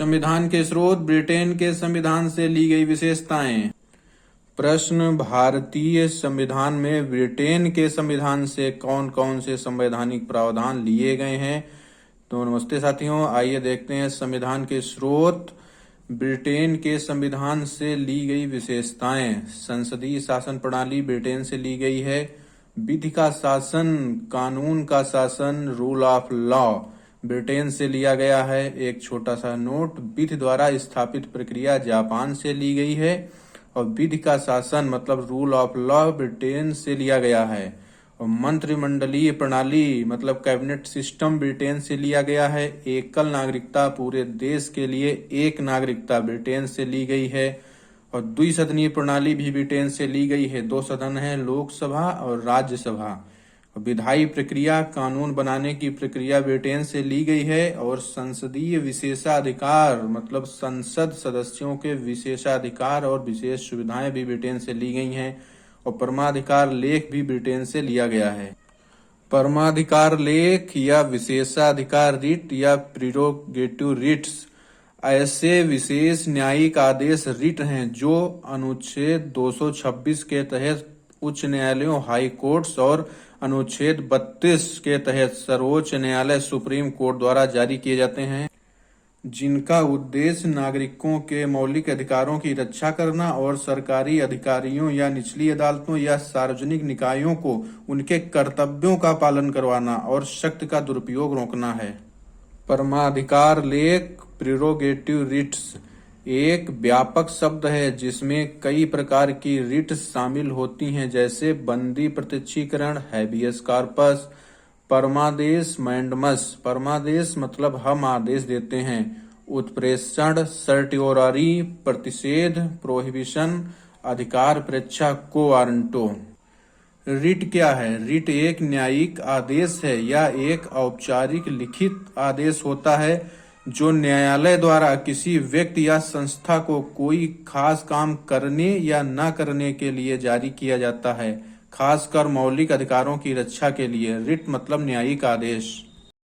संविधान के स्रोत, ब्रिटेन के संविधान से ली गई विशेषताएं। प्रश्न, भारतीय संविधान में ब्रिटेन के संविधान से कौन कौन से संवैधानिक प्रावधान लिए गए हैं? तो नमस्ते साथियों, आइए देखते हैं संविधान के स्रोत, ब्रिटेन के संविधान से ली गई विशेषताएं। संसदीय शासन प्रणाली ब्रिटेन से ली गई है। विधि का शासन, कानून का शासन, रूल ऑफ लॉ ब्रिटेन से लिया गया है। एक छोटा सा नोट, विधि द्वारा स्थापित प्रक्रिया जापान से ली गई है और विधि का शासन मतलब रूल ऑफ लॉ ब्रिटेन से लिया गया है। और मंत्रिमंडलीय प्रणाली मतलब कैबिनेट सिस्टम ब्रिटेन से लिया गया है। एकल नागरिकता, पूरे देश के लिए एक नागरिकता ब्रिटेन से ली गई है। और द्विसदनीय प्रणाली भी ब्रिटेन से ली गई है। 2 सदन है, लोकसभा और राज्यसभा। विधायी प्रक्रिया, कानून बनाने की प्रक्रिया ब्रिटेन से ली गई है। और संसदीय विशेषाधिकार मतलब संसद सदस्यों के विशेषाधिकार और विशेष सुविधाएं भी ब्रिटेन से ली गई हैं। और परमाधिकार लेख भी ब्रिटेन से लिया गया है। परमाधिकार लेख या विशेषाधिकार रिट या प्रीरोगेटिव रिट्स ऐसे विशेष न्यायिक आदेश रिट हैं जो अनुच्छेद 226 के तहत उच्च न्यायालयों, हाई कोर्ट्स और अनुच्छेद 32 के तहत सर्वोच्च न्यायालय, सुप्रीम कोर्ट द्वारा जारी किए जाते हैं, जिनका उद्देश्य नागरिकों के मौलिक अधिकारों की रक्षा करना और सरकारी अधिकारियों या निचली अदालतों या सार्वजनिक निकायों को उनके कर्तव्यों का पालन करवाना और शक्ति का दुरुपयोग रोकना है। परमाधिकार लेख, प्रीरोगेटिव रिट्स एक व्यापक शब्द है जिसमें कई प्रकार की रिट शामिल होती हैं, जैसे बंदी प्रत्यक्षीकरण, हैबियस कॉर्पस, परमादेश, मैंडमस। परमादेश मतलब हम आदेश देते हैं। उत्प्रेषण, सर्टियोरारी, प्रतिषेध, प्रोहिबिशन, अधिकार परीक्षा, को वारंटो। रिट क्या है? रिट एक न्यायिक आदेश है या एक औपचारिक लिखित आदेश होता है जो न्यायालय द्वारा किसी व्यक्ति या संस्था को कोई खास काम करने या न करने के लिए जारी किया जाता है, खासकर मौलिक अधिकारों की रक्षा के लिए। रिट मतलब न्यायिक आदेश।